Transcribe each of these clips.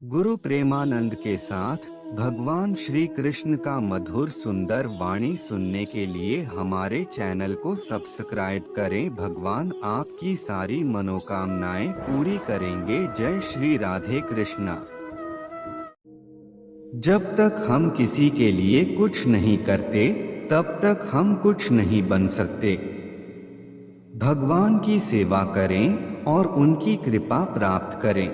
गुरु प्रेमानंद के साथ भगवान श्री कृष्ण का मधुर सुंदर वाणी सुनने के लिए हमारे चैनल को सब्सक्राइब करें। भगवान आपकी सारी मनोकामनाएं पूरी करेंगे। जय श्री राधे कृष्णा। जब तक हम किसी के लिए कुछ नहीं करते तब तक हम कुछ नहीं बन सकते। भगवान की सेवा करें और उनकी कृपा प्राप्त करें।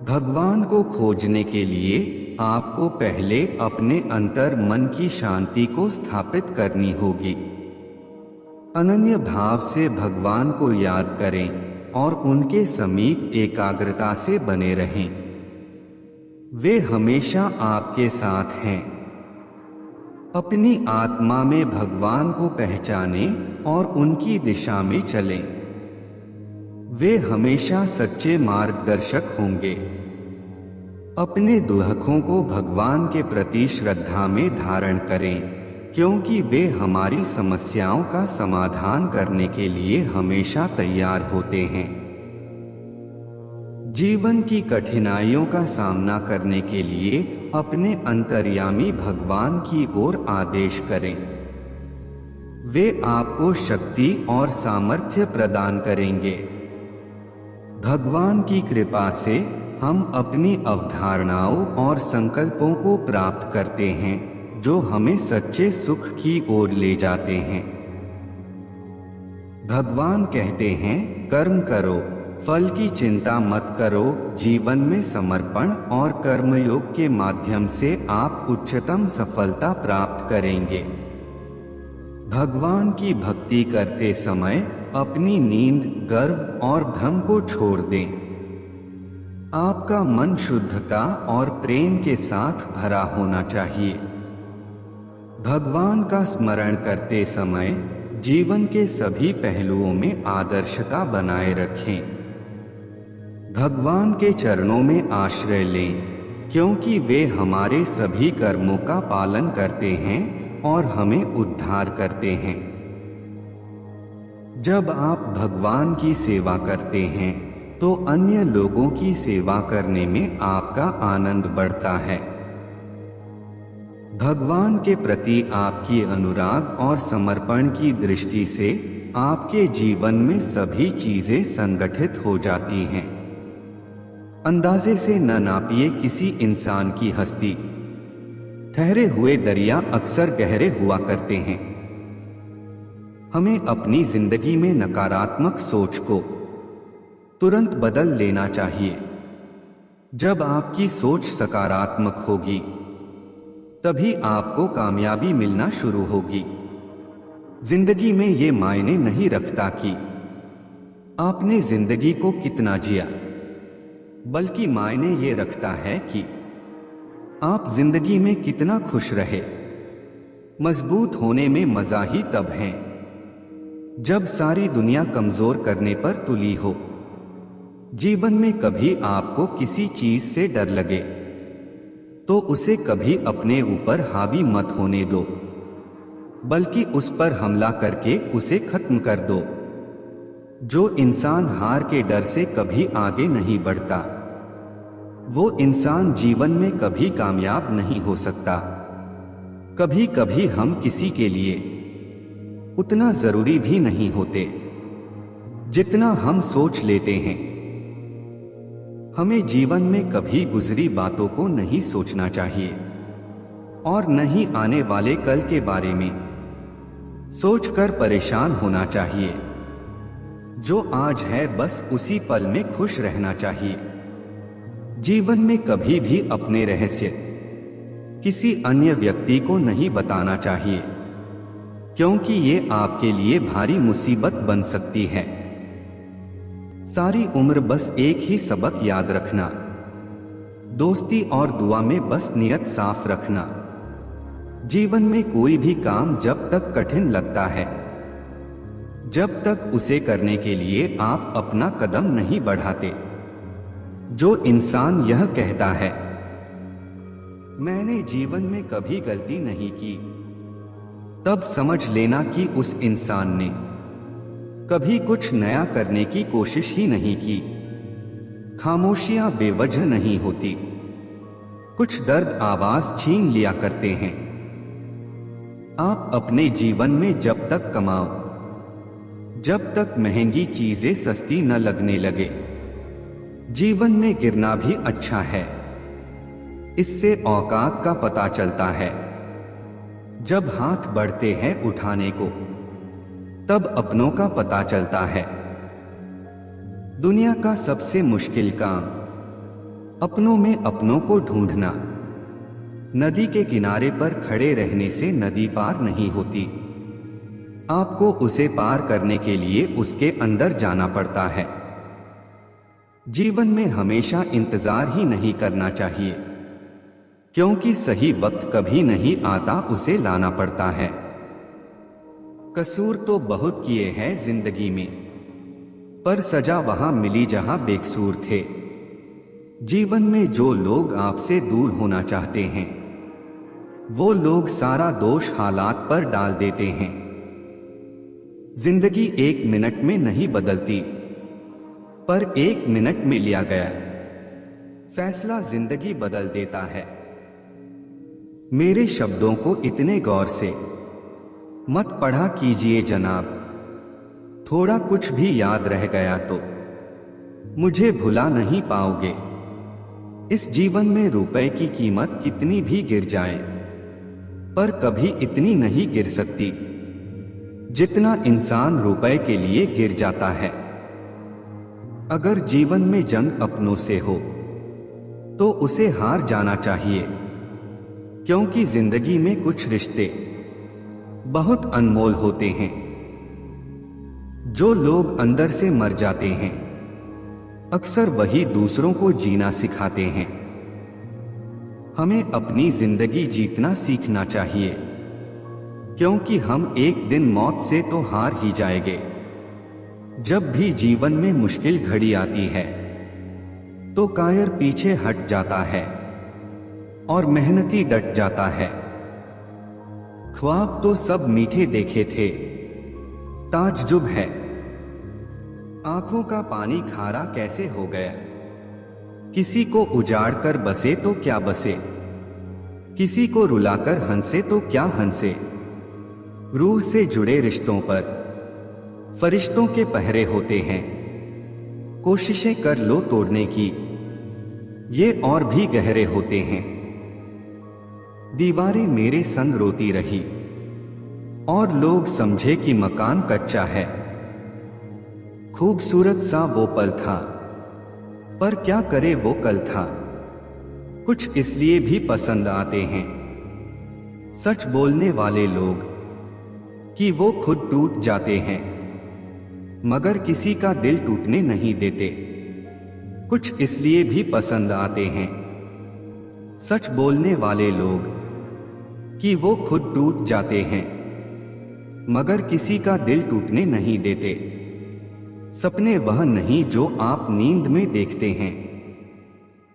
भगवान को खोजने के लिए आपको पहले अपने अंतर मन की शांति को स्थापित करनी होगी। अनन्य भाव से भगवान को याद करें और उनके समीप एकाग्रता से बने रहें। वे हमेशा आपके साथ हैं। अपनी आत्मा में भगवान को पहचानें और उनकी दिशा में चलें। वे हमेशा सच्चे मार्गदर्शक होंगे। अपने दुल्हकों को भगवान के प्रति श्रद्धा में धारण करें, क्योंकि वे हमारी समस्याओं का समाधान करने के लिए हमेशा तैयार होते हैं। जीवन की कठिनाइयों का सामना करने के लिए अपने अंतर्यामी भगवान की ओर आदेश करें। वे आपको शक्ति और सामर्थ्य प्रदान करेंगे। भगवान की कृपा से हम अपनी अवधारणाओं और संकल्पों को प्राप्त करते हैं, जो हमें सच्चे सुख की ओर ले जाते हैं। भगवान कहते हैं, कर्म करो, फल की चिंता मत करो। जीवन में समर्पण और कर्मयोग के माध्यम से आप उच्चतम सफलता प्राप्त करेंगे। भगवान की भक्ति करते समय अपनी नींद, गर्व और भ्रम को छोड़ दें। आपका मन शुद्धता और प्रेम के साथ भरा होना चाहिए। भगवान का स्मरण करते समय जीवन के सभी पहलुओं में आदर्शता बनाए रखें। भगवान के चरणों में आश्रय लें, क्योंकि वे हमारे सभी कर्मों का पालन करते हैं और हमें उद्धार करते हैं। जब आप भगवान की सेवा करते हैं तो अन्य लोगों की सेवा करने में आपका आनंद बढ़ता है। भगवान के प्रति आपकी अनुराग और समर्पण की दृष्टि से आपके जीवन में सभी चीजें संगठित हो जाती हैं। अंदाजे से न नापिए किसी इंसान की हस्ती। ठहरे हुए दरिया अक्सर गहरे हुआ करते हैं। हमें अपनी जिंदगी में नकारात्मक सोच को तुरंत बदल लेना चाहिए। जब आपकी सोच सकारात्मक होगी, तभी आपको कामयाबी मिलना शुरू होगी। जिंदगी में ये मायने नहीं रखता कि आपने जिंदगी को कितना जिया, बल्कि मायने ये रखता है कि आप जिंदगी में कितना खुश रहे। मजबूत होने में मजा ही तब है जब सारी दुनिया कमजोर करने पर तुली हो। जीवन में कभी आपको किसी चीज से डर लगे तो उसे कभी अपने ऊपर हावी मत होने दो, बल्कि उस पर हमला करके उसे खत्म कर दो। जो इंसान हार के डर से कभी आगे नहीं बढ़ता, वो इंसान जीवन में कभी कामयाब नहीं हो सकता। कभी कभी हम किसी के लिए उतना जरूरी भी नहीं होते जितना हम सोच लेते हैं। हमें जीवन में कभी गुजरी बातों को नहीं सोचना चाहिए और न ही आने वाले कल के बारे में सोचकर परेशान होना चाहिए। जो आज है बस उसी पल में खुश रहना चाहिए। जीवन में कभी भी अपने रहस्य किसी अन्य व्यक्ति को नहीं बताना चाहिए, क्योंकि ये आपके लिए भारी मुसीबत बन सकती है। सारी उम्र बस एक ही सबक याद रखना, दोस्ती और दुआ में बस नियत साफ रखना। जीवन में कोई भी काम जब तक कठिन लगता है, जब तक उसे करने के लिए आप अपना कदम नहीं बढ़ाते। जो इंसान यह कहता है, मैंने जीवन में कभी गलती नहीं की, तब समझ लेना कि उस इंसान ने कभी कुछ नया करने की कोशिश ही नहीं की। खामोशियां बेवजह नहीं होती। कुछ दर्द आवाज छीन लिया करते हैं। आप अपने जीवन में जब तक कमाओ, जब तक महंगी चीजें सस्ती न लगने लगे, जीवन में गिरना भी अच्छा है। इससे औकात का पता चलता है। जब हाथ बढ़ते हैं उठाने को, तब अपनों का पता चलता है। दुनिया का सबसे मुश्किल काम अपनों में अपनों को ढूंढना। नदी के किनारे पर खड़े रहने से नदी पार नहीं होती। आपको उसे पार करने के लिए उसके अंदर जाना पड़ता है। जीवन में हमेशा इंतजार ही नहीं करना चाहिए, क्योंकि सही वक्त कभी नहीं आता, उसे लाना पड़ता है। कसूर तो बहुत किए हैं जिंदगी में, पर सजा वहां मिली जहां बेकसूर थे। जीवन में जो लोग आपसे दूर होना चाहते हैं, वो लोग सारा दोष हालात पर डाल देते हैं। जिंदगी 1 मिनट में नहीं बदलती, पर 1 मिनट में लिया गया फैसला जिंदगी बदल देता है। मेरे शब्दों को इतने गौर से मत पढ़ा कीजिए जनाब। थोड़ा कुछ भी याद रह गया तो मुझे भुला नहीं पाओगे। इस जीवन में रुपए की कीमत कितनी भी गिर जाए, पर कभी इतनी नहीं गिर सकती जितना इंसान रुपए के लिए गिर जाता है। अगर जीवन में जंग अपनों से हो, तो उसे हार जाना चाहिए, क्योंकि जिंदगी में कुछ रिश्ते बहुत अनमोल होते हैं। जो लोग अंदर से मर जाते हैं, अक्सर वही दूसरों को जीना सिखाते हैं। हमें अपनी जिंदगी जीतना सीखना चाहिए, क्योंकि हम एक दिन मौत से तो हार ही जाएंगे। जब भी जीवन में मुश्किल घड़ी आती है, तो कायर पीछे हट जाता है और मेहनती डट जाता है। ख्वाब तो सब मीठे देखे थे, ताज्जुब है आंखों का पानी खारा कैसे हो गया। किसी को उजाड़ कर बसे तो क्या बसे, किसी को रुलाकर हंसे तो क्या हंसे। रूह से जुड़े रिश्तों पर फरिश्तों के पहरे होते हैं। कोशिशें कर लो तोड़ने की, ये और भी गहरे होते हैं। दीवारें मेरे संग रोती रही और लोग समझे कि मकान कच्चा है। खूबसूरत सा वो पल था, पर क्या करे वो कल था। कुछ इसलिए भी पसंद आते हैं सच बोलने वाले लोग, कि वो खुद टूट जाते हैं मगर किसी का दिल टूटने नहीं देते। कुछ इसलिए भी पसंद आते हैं सच बोलने वाले लोग, कि वो खुद टूट जाते हैं मगर किसी का दिल टूटने नहीं देते। सपने वह नहीं जो आप नींद में देखते हैं,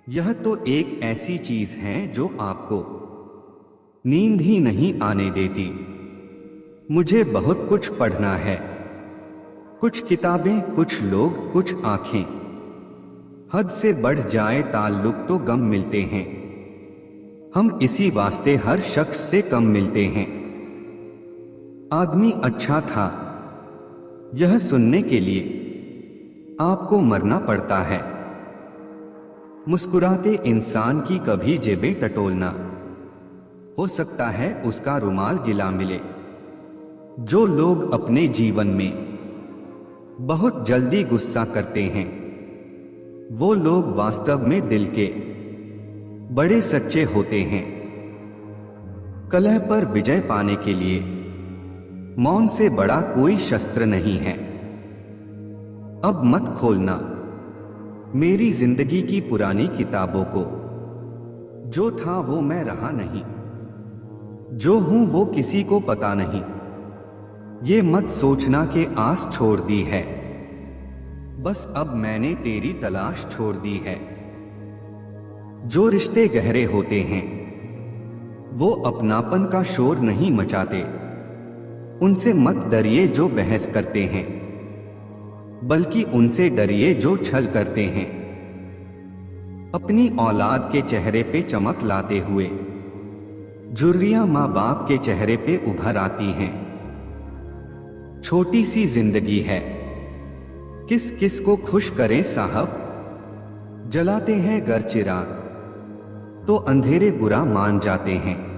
यह तो एक ऐसी चीज है जो आपको नींद ही नहीं आने देती। मुझे बहुत कुछ पढ़ना है, कुछ किताबें, कुछ लोग, कुछ आंखें। हद से बढ़ जाए ताल्लुक तो गम मिलते हैं। हम इसी वास्ते हर शख्स से कम मिलते हैं। आदमी अच्छा था, यह सुनने के लिए आपको मरना पड़ता है। मुस्कुराते इंसान की कभी जेबें टटोलना, हो सकता है उसका रुमाल गिला मिले। जो लोग अपने जीवन में बहुत जल्दी गुस्सा करते हैं, वो लोग वास्तव में दिल के बड़े सच्चे होते हैं। कलह पर विजय पाने के लिए मौन से बड़ा कोई शस्त्र नहीं है। अब मत खोलना मेरी जिंदगी की पुरानी किताबों को। जो था वो मैं रहा नहीं, जो हूं वो किसी को पता नहीं। ये मत सोचना कि आस छोड़ दी है, बस अब मैंने तेरी तलाश छोड़ दी है। जो रिश्ते गहरे होते हैं वो अपनापन का शोर नहीं मचाते। उनसे मत डरिए जो बहस करते हैं, बल्कि उनसे डरिए जो छल करते हैं। अपनी औलाद के चेहरे पे चमक लाते हुए झुर्रियां माँ बाप के चेहरे पे उभर आती हैं। छोटी सी जिंदगी है, किस किस को खुश करें साहब। जलाते हैं घर चिराग तो अंधेरे बुरा मान जाते हैं।